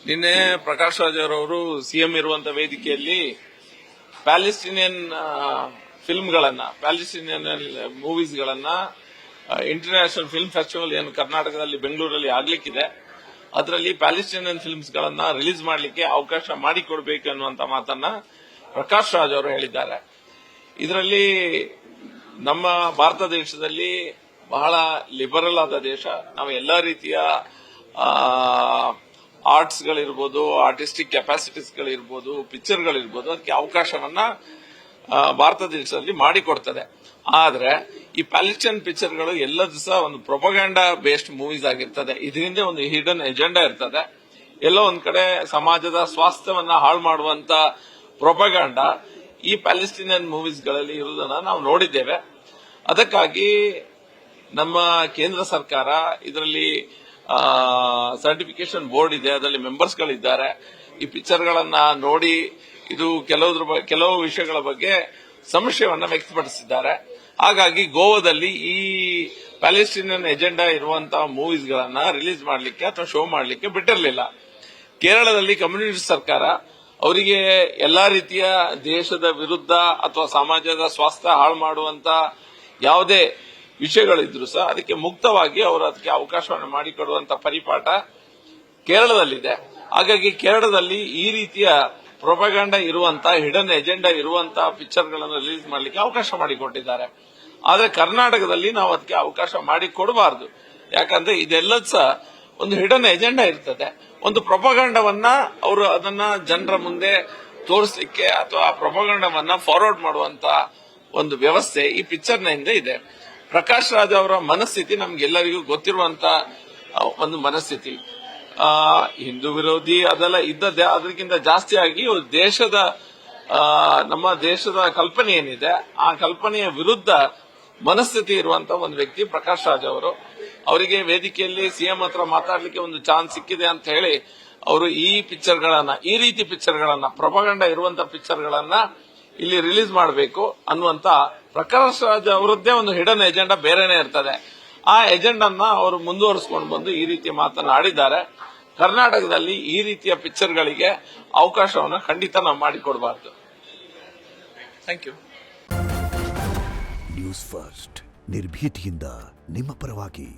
ನಿನ್ನೆ ಪ್ರಕಾಶ್ ರಾಜ್ ಅವರವರು ಸಿಎಂ ಇರುವಂತ ವೇದಿಕೆಯಲ್ಲಿ ಪ್ಯಾಲೆಸ್ಟೀನಿಯನ್ ಫಿಲ್ಮ್ಗಳನ್ನ ಪ್ಯಾಲೆಸ್ಟೀನಿಯನ್ ಮೂವೀಸ್ಗಳನ್ನ ಇಂಟರ್ನ್ಯಾಷನಲ್ ಫಿಲ್ಮ್ ಫೆಸ್ಟಿವಲ್ ಏನು ಕರ್ನಾಟಕದಲ್ಲಿ ಬೆಂಗಳೂರಲ್ಲಿ ಆಗ್ಲಿಕ್ಕಿದೆ ಅದರಲ್ಲಿ ಪ್ಯಾಲೆಸ್ಟೀನಿಯನ್ ಫಿಲ್ಮ್ಸ್ ಗಳನ್ನ ರಿಲೀಸ್ ಮಾಡಲಿಕ್ಕೆ ಅವಕಾಶ ಮಾಡಿಕೊಡ್ಬೇಕು ಅನ್ನುವಂತ ಮಾತನ್ನ ಪ್ರಕಾಶ್ ರಾಜ್ ಅವರು ಹೇಳಿದ್ದಾರೆ. ಇದರಲ್ಲಿ ನಮ್ಮ ಭಾರತ ದೇಶದಲ್ಲಿ ಬಹಳ ಲಿಬರಲ್ ಆದ ದೇಶ. ನಾವು ಎಲ್ಲಾ ರೀತಿಯ ಆರ್ಟ್ಸ್ ಗಳಿರ್ಬೋದು, ಆರ್ಟಿಸ್ಟಿಕ್ ಕೆಪಾಸಿಟೀಸ್ ಗಳಿರ್ಬೋದು, ಪಿಕ್ಚರ್ ಗಳಿರ್ಬೋದು, ಅದಕ್ಕೆ ಅವಕಾಶವನ್ನ ಭಾರತ ದೇಶದಲ್ಲಿ ಮಾಡಿಕೊಡ್ತದೆ. ಆದ್ರೆ ಈ ಪ್ಯಾಲೆಸ್ಟೈನ್ ಪಿಕ್ಚರ್ಗಳು ಎಲ್ಲ ದಿವಸ ಒಂದು ಪ್ರೊಪಗಂಡಾ ಬೇಸ್ಡ್ ಮೂವೀಸ್ ಆಗಿರ್ತದೆ. ಇದರಿಂದ ಒಂದು ಹಿಡನ್ ಎಜೆಂಡಾ ಇರ್ತದೆ. ಎಲ್ಲೋ ಒಂದ್ ಕಡೆ ಸಮಾಜದ ಸ್ವಾಸ್ಥ್ಯವನ್ನ ಹಾಳು ಮಾಡುವಂತ ಪ್ರೊಪಗಂಡಾ ಈ ಪ್ಯಾಲೆಸ್ಟೀನಿಯನ್ ಮೂವೀಸ್ಗಳಲ್ಲಿ ಇರುವುದನ್ನ ನಾವು ನೋಡಿದ್ದೇವೆ. ಅದಕ್ಕಾಗಿ ನಮ್ಮ ಕೇಂದ್ರ ಸರ್ಕಾರ ಇದರಲ್ಲಿ ಸರ್ಟಿಫಿಕೇಶನ್ ಬೋರ್ಡ್ ಇದೆ, ಅದರಲ್ಲಿ ಮೆಂಬರ್ಸ್ ಗಳಿದ್ದಾರೆ. ಈ ಪಿಕ್ಚರ್ ಗಳನ್ನ ನೋಡಿ ಇದು ಕೆಲವು ವಿಷಯಗಳ ಬಗ್ಗೆ ಸಂಶಯವನ್ನ ವ್ಯಕ್ತಪಡಿಸಿದ್ದಾರೆ. ಹಾಗಾಗಿ ಗೋವಾದಲ್ಲಿ ಈ ಪ್ಯಾಲೆಸ್ಟೀನಿಯನ್ ಎಜೆಂಡಾ ಇರುವಂತಹ ಮೂವೀಸ್ ಗಳನ್ನ ರಿಲೀಸ್ ಮಾಡಲಿಕ್ಕೆ ಅಥವಾ ಶೋ ಮಾಡಲಿಕ್ಕೆ ಬಿಟ್ಟಿರಲಿಲ್ಲ. ಕೇರಳದಲ್ಲಿ ಕಮ್ಯುನಿಸ್ಟ್ ಸರ್ಕಾರ ಅವರಿಗೆ ಎಲ್ಲಾ ರೀತಿಯ ದೇಶದ ವಿರುದ್ಧ ಅಥವಾ ಸಮಾಜದ ಸ್ವಾಸ್ಥ್ಯ ಹಾಳು ಮಾಡುವಂತ ಯಾವುದೇ ವಿಷಯಗಳಿದ್ರು ಸಹ ಅದಕ್ಕೆ ಮುಕ್ತವಾಗಿ ಅವರು ಅದಕ್ಕೆ ಅವಕಾಶವನ್ನು ಮಾಡಿಕೊಡುವಂತ ಪರಿಪಾಠ ಕೇರಳದಲ್ಲಿದೆ. ಹಾಗಾಗಿ ಕೇರಳದಲ್ಲಿ ಈ ರೀತಿಯ ಪ್ರೊಪಗಂಡಾ ಇರುವಂತ ಹಿಡನ್ ಎಜೆಂಡಾ ಇರುವಂತ ಪಿಕ್ಚರ್ಗಳನ್ನು ರಿಲೀಸ್ ಮಾಡಲಿಕ್ಕೆ ಅವಕಾಶ ಮಾಡಿಕೊಟ್ಟಿದ್ದಾರೆ. ಆದರೆ ಕರ್ನಾಟಕದಲ್ಲಿ ನಾವು ಅದಕ್ಕೆ ಅವಕಾಶ ಮಾಡಿಕೊಡಬಾರದು. ಯಾಕಂದ್ರೆ ಇದೆಲ್ಲ ಸಹ ಒಂದು ಹಿಡನ್ ಎಜೆಂಡಾ ಇರ್ತದೆ. ಒಂದು ಪ್ರೊಪಗಂಡವನ್ನ ಅವರು ಅದನ್ನ ಜನರ ಮುಂದೆ ತೋರಿಸಲಿಕ್ಕೆ ಅಥವಾ ಆ ಪ್ರೊಪಗಂಡವನ್ನ ಫಾರ್ವರ್ಡ್ ಮಾಡುವಂತ ಒಂದು ವ್ಯವಸ್ಥೆ ಈ ಪಿಕ್ಚರ್ನಿಂದ ಇದೆ. ಪ್ರಕಾಶ್ ರಾಜ್ ಅವರ ಮನಸ್ಥಿತಿ ನಮ್ಗೆಲ್ಲರಿಗೂ ಗೊತ್ತಿರುವಂತ ಒಂದು ಮನಸ್ಥಿತಿ. ಹಿಂದೂ ವಿರೋಧಿ ಅದೆಲ್ಲ ಇದ್ದದ್ದೇ. ಅದಕ್ಕಿಂತ ಜಾಸ್ತಿಯಾಗಿ ದೇಶದ ನಮ್ಮ ದೇಶದ ಕಲ್ಪನೆ ಏನಿದೆ ಆ ಕಲ್ಪನೆಯ ವಿರುದ್ಧ ಮನಸ್ಥಿತಿ ಇರುವಂತ ಒಂದು ವ್ಯಕ್ತಿ ಪ್ರಕಾಶ್ ರಾಜ್ ಅವರು. ಅವರಿಗೆ ವೇದಿಕೆಯಲ್ಲಿ ಸಿಎಂ ಹತ್ರ ಮಾತಾಡಲಿಕ್ಕೆ ಒಂದು ಚಾನ್ಸ್ ಸಿಕ್ಕಿದೆ ಅಂತ ಹೇಳಿ ಅವರು ಈ ರೀತಿ ಪಿಕ್ಚರ್ಗಳನ್ನ ಪ್ರೊಪಗಂಡಾ ಇರುವಂತ ಪಿಕ್ಚರ್ಗಳನ್ನ ಇಲ್ಲಿ ರಿಲೀಸ್ ಮಾಡಬೇಕು ಅನ್ನುವಂತ ಪ್ರಕಾಶ್ ರಾಜ್ ಅವರದ್ದೇ ಒಂದು ಹಿಡನ್ ಎಜೆಂಡಾ ಬೇರೆನೆ ಇರ್ತದೆ. ಆ ಎಜೆಂಡನ್ನ ಅವರು ಮುಂದುವರಿಸಿಕೊಂಡು ಬಂದು ಈ ರೀತಿ ಮಾತನಾಡಿದ್ದಾರೆ. ಕರ್ನಾಟಕದಲ್ಲಿ ಈ ರೀತಿಯ ಪಿಕ್ಚರ್ಗಳಿಗೆ ಅವಕಾಶವನ್ನು ಖಂಡಿತ ನಾವು ಮಾಡಿಕೊಡಬಾರದು. Thank you. ನ್ಯೂಸ್ ಫಸ್ಟ್ ನಿರ್ಭೀತಿಯಿಂದ ನಿಮ್ಮ ಪರವಾಗಿ.